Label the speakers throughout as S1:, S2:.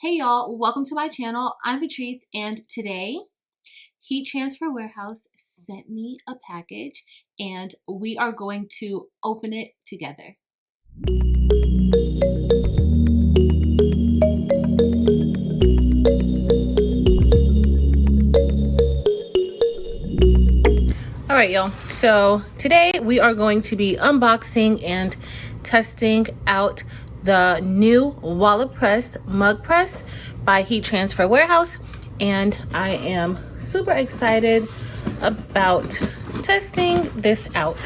S1: Hey y'all, welcome to my channel. I'm Patrice, and today Heat Transfer Warehouse sent me a package and we are going to open it together. All right, y'all. So today we are going to be unboxing and testing out the new wallet press mug press by Heat Transfer Warehouse, and I am super excited about testing this out.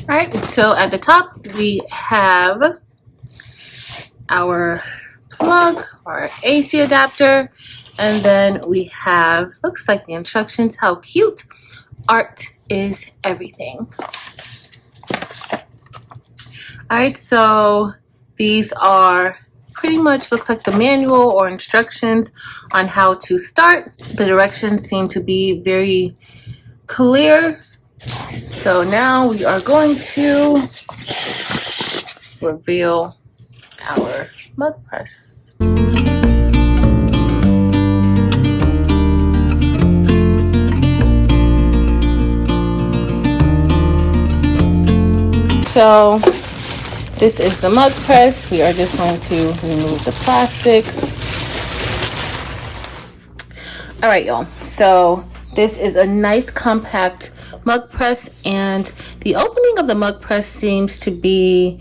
S1: All right, so at the top we have our plug, our AC adapter, and then we have, looks like the instructions. How cute. Art is everything. All right, so these are pretty much, looks like the manual or instructions on how to start. The directions seem to be very clear. So now we are going to reveal our mug press. So this is the mug press. We are just going to remove the plastic. All right, y'all. So this is a nice compact mug press, and the opening of the mug press seems to be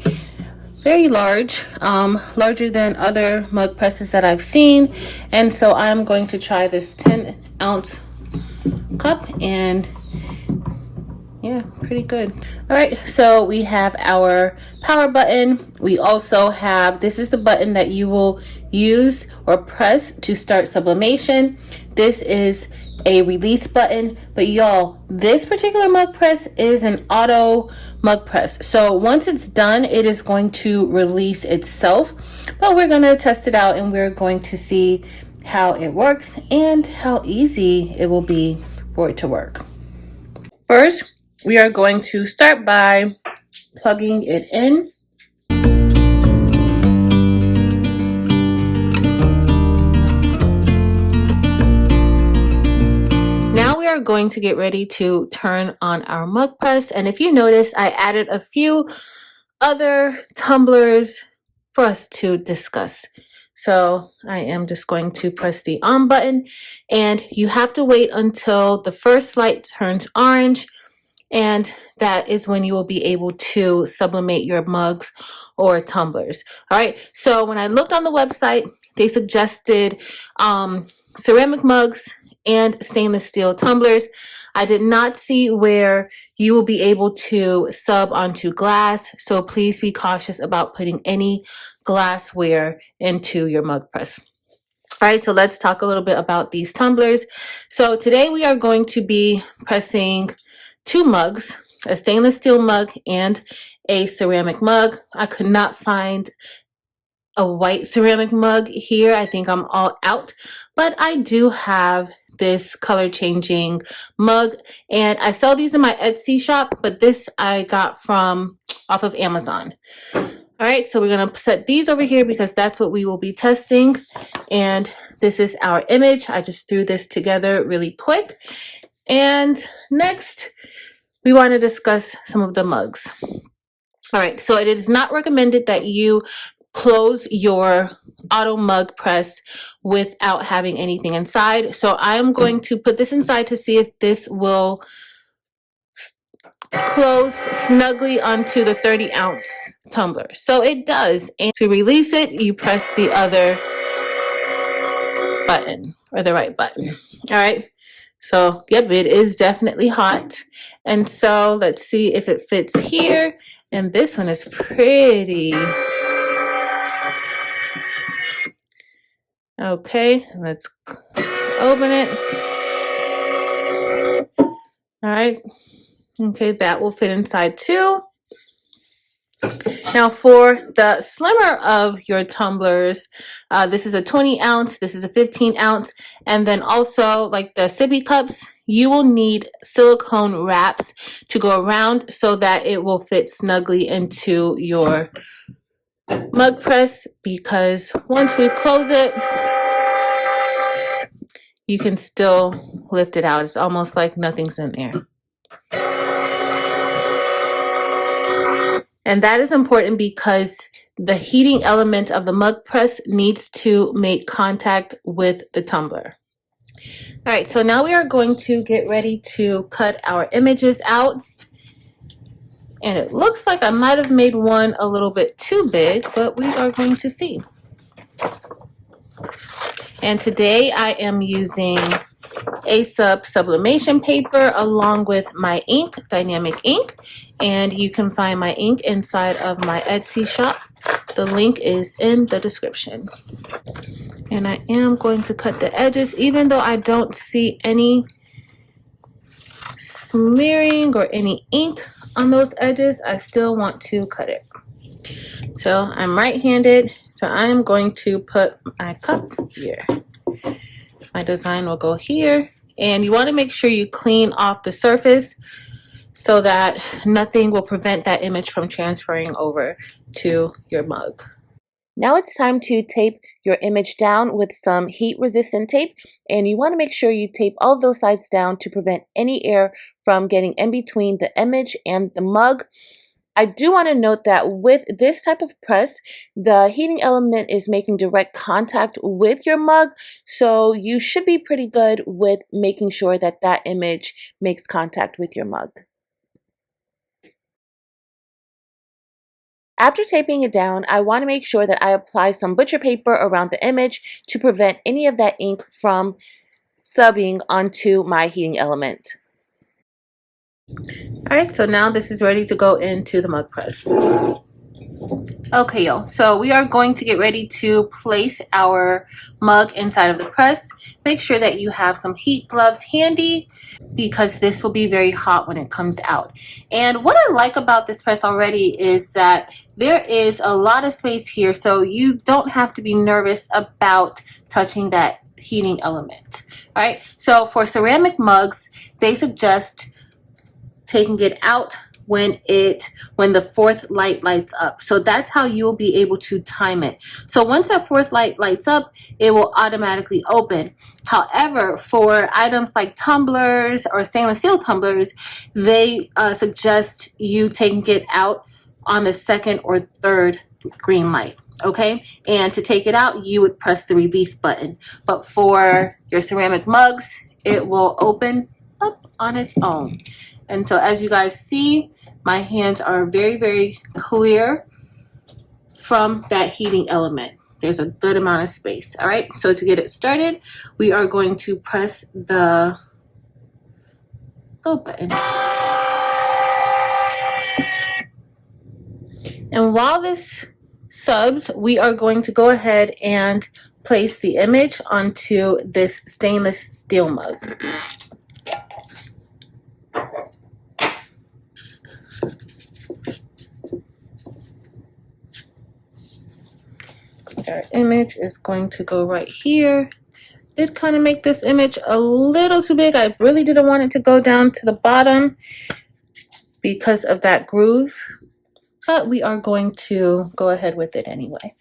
S1: very large, larger than other mug presses that I've seen. And so I'm going to try this 10-ounce cup, and yeah, pretty good. All right, so we have our power button. We also have, this is the button that you will use or press to start sublimation. This is a release button, but y'all, this particular mug press is an auto mug press. So once it's done, it is going to release itself, but we're gonna test it out and we're going to see how it works and how easy it will be for it to work. First, we are going to start by plugging it in. Now we are going to get ready to turn on our mug press. And if you notice, I added a few other tumblers for us to discuss. So I am just going to press the on button, and you have to wait until the first light turns orange, and that is when you will be able to sublimate your mugs or tumblers. All right, so when I looked on the website, they suggested ceramic mugs and stainless steel tumblers. I did not see where you will be able to sub onto glass, so please be cautious about putting any glassware into your mug press. All right, so let's talk a little bit about these tumblers. So today we are going to be pressing two mugs, a stainless steel mug and a ceramic mug. I could not find a white ceramic mug here. I think I'm all out, but I do have this color changing mug, and I sell these in my Etsy shop, but this I got from off of Amazon. All right, so we're gonna set these over here because that's what we will be testing. And this is our image. I just threw this together really quick. And next, we want to discuss some of the mugs. All right, so it is not recommended that you close your auto mug press without having anything inside. So I'm going to put this inside to see if this will close snugly onto the 30-ounce tumbler. So it does. And to release it, you press the other button, or the right button. All right. So yep, it is definitely hot. And so let's see if it fits here. And this one is pretty. Okay, let's open it. All right. Okay, that will fit inside too. Now for the slimmer of your tumblers, this is a 20 ounce, this is a 15 ounce, and then also like the sippy cups, you will need silicone wraps to go around so that it will fit snugly into your mug press, because once we close it, you can still lift it out. It's almost like nothing's in there. And that is important because the heating element of the mug press needs to make contact with the tumbler. All right, so now we are going to get ready to cut our images out. And it looks like I might have made one a little bit too big, but we are going to see. And today I am using sublimation paper along with my ink, dynamic ink, and you can find my ink inside of my Etsy shop. The link is in the description. And I am going to cut the edges, even though I don't see any smearing or any ink on those edges, I still want to cut it. So I'm right-handed, so I'm going to put my cup here. My design will go here, and you want to make sure you clean off the surface so that nothing will prevent that image from transferring over to your mug. Now it's time to tape your image down with some heat-resistant tape, and you want to make sure you tape all of those sides down to prevent any air from getting in between the image and the mug. I do want to note that with this type of press, the heating element is making direct contact with your mug, so you should be pretty good with making sure that that image makes contact with your mug. After taping it down, I want to make sure that I apply some butcher paper around the image to prevent any of that ink from subbing onto my heating element. Alright, so now this is ready to go into the mug press. Okay, y'all, so we are going to get ready to place our mug inside of the press. Make sure that you have some heat gloves handy because this will be very hot when it comes out. And what I like about this press already is that there is a lot of space here, so you don't have to be nervous about touching that heating element. All right, so for ceramic mugs, they suggest taking it out when the fourth light lights up. So that's how you'll be able to time it. So once that fourth light lights up, it will automatically open. However, for items like tumblers or stainless steel tumblers, they suggest you taking it out on the second or third green light. Okay, and to take it out, you would press the release button. But for your ceramic mugs, it will open up on its own. And so as you guys see, my hands are very, very clear from that heating element. There's a good amount of space. All right, so to get it started, we are going to press the go button. And while this subs, we are going to go ahead and place the image onto this stainless steel mug. Our image is going to go right here. Did kind of make this image a little too big. I really didn't want it to go down to the bottom because of that groove, but we are going to go ahead with it anyway.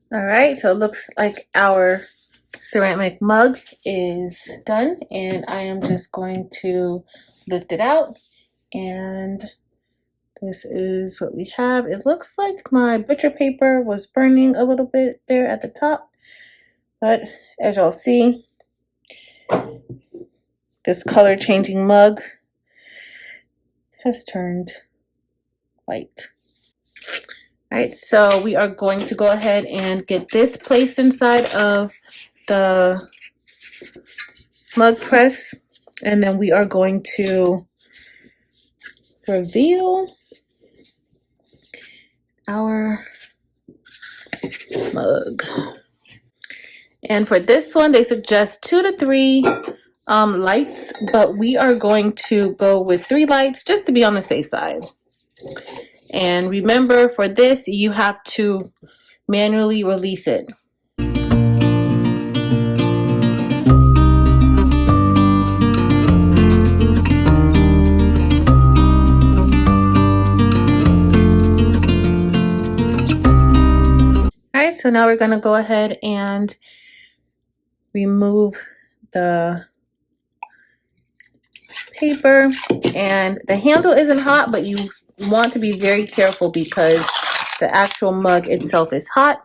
S1: All right, so it looks like our ceramic mug is done, and I am just going to lift it out, and this is what we have. It looks like my butcher paper was burning a little bit there at the top, but as y'all see, this color changing mug has turned white. All right, so we are going to go ahead and get this placed inside of the mug press, and then we are going to reveal our mug. And for this one, they suggest 2 to 3 lights, but we are going to go with 3 lights just to be on the safe side. And remember, for this, you have to manually release it. All right, so now we're going to go ahead and remove the paper, and the handle isn't hot, but you want to be very careful because the actual mug itself is hot.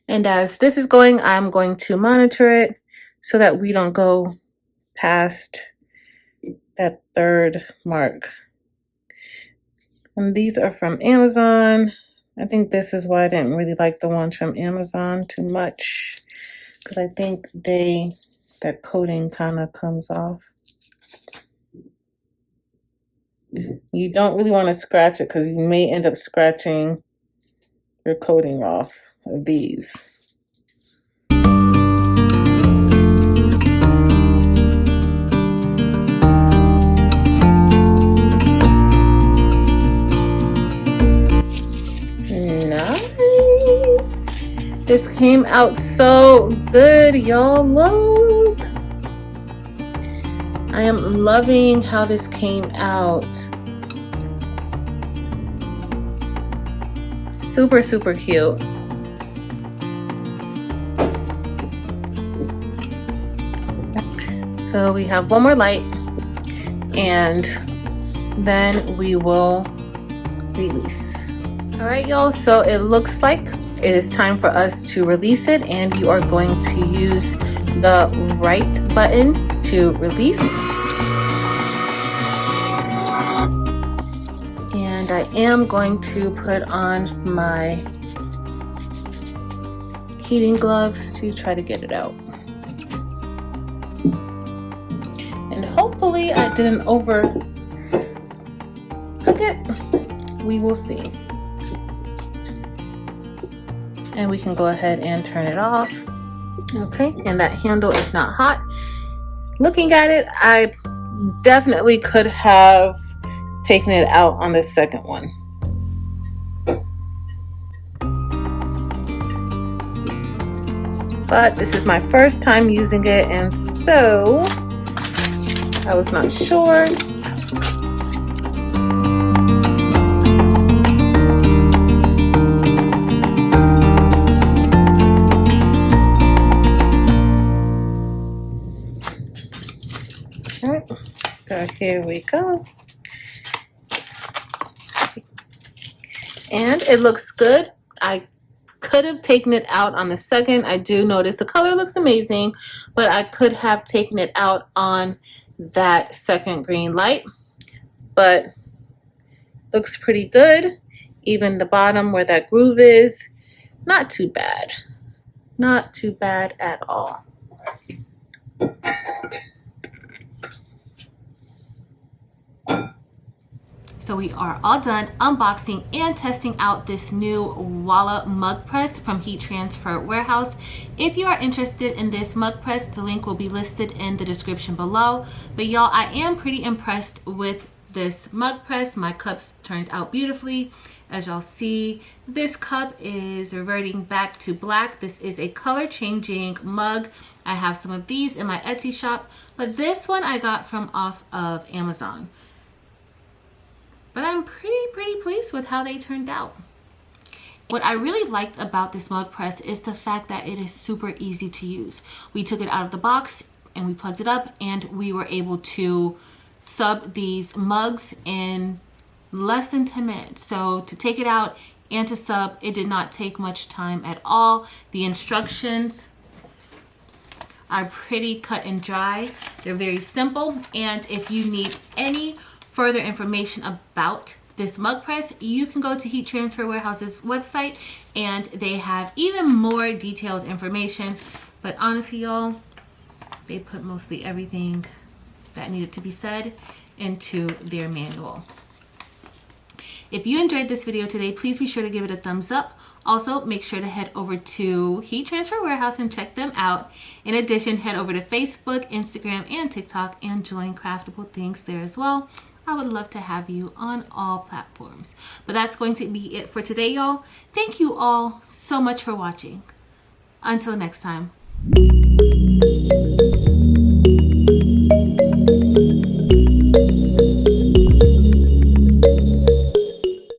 S1: And as this is going, I'm going to monitor it so that we don't go past that 3rd mark. And these are from Amazon. I think this is why I didn't really like the ones from Amazon too much, because I think that coating kind of comes off. You don't really want to scratch it because you may end up scratching your coating off of these. Nice. This came out so good, y'all. Look. I am loving how this came out. Super, super cute. So we have one more light, and then we will release. All right, y'all, so it looks like it is time for us to release it, and you are going to use the right button to release. And I am going to put on my heating gloves to try to get it out. And hopefully I didn't overcook it. We will see. And we can go ahead and turn it off. Okay, and that handle is not hot. Looking at it, I definitely could have taken it out on the second one. But this is my first time using it, and so I was not sure. So here we go. And it looks good. I could have taken it out on the second. I do notice the color looks amazing, but I could have taken it out on that second green light. But looks pretty good. Even the bottom where that groove is, not too bad. Not too bad at all. So we are all done unboxing and testing out this new Walla mug press from Heat Transfer Warehouse. If you are interested in this mug press, the link will be listed in the description below. But y'all, I am pretty impressed with this mug press. My cups turned out beautifully. As y'all see, this cup is reverting back to black. This is a color changing mug. I have some of these in my Etsy shop, but this one I got from off of Amazon. But I'm pretty pleased with how they turned out. What I really liked about this mug press is the fact that it is super easy to use. We took it out of the box and we plugged it up, and we were able to sub these mugs in less than 10 minutes. So to take it out and to sub, it did not take much time at all. The instructions are pretty cut and dry. They're very simple. And if you need any further information about this mug press, you can go to Heat Transfer Warehouse's website and they have even more detailed information. But honestly, y'all, they put mostly everything that needed to be said into their manual. If you enjoyed this video today, please be sure to give it a thumbs up. Also, make sure to head over to Heat Transfer Warehouse and check them out. In addition, head over to Facebook, Instagram, and TikTok and join Craftable Things there as well. I would love to have you on all platforms. But that's going to be it for today, y'all. Thank you all so much for watching. Until next time.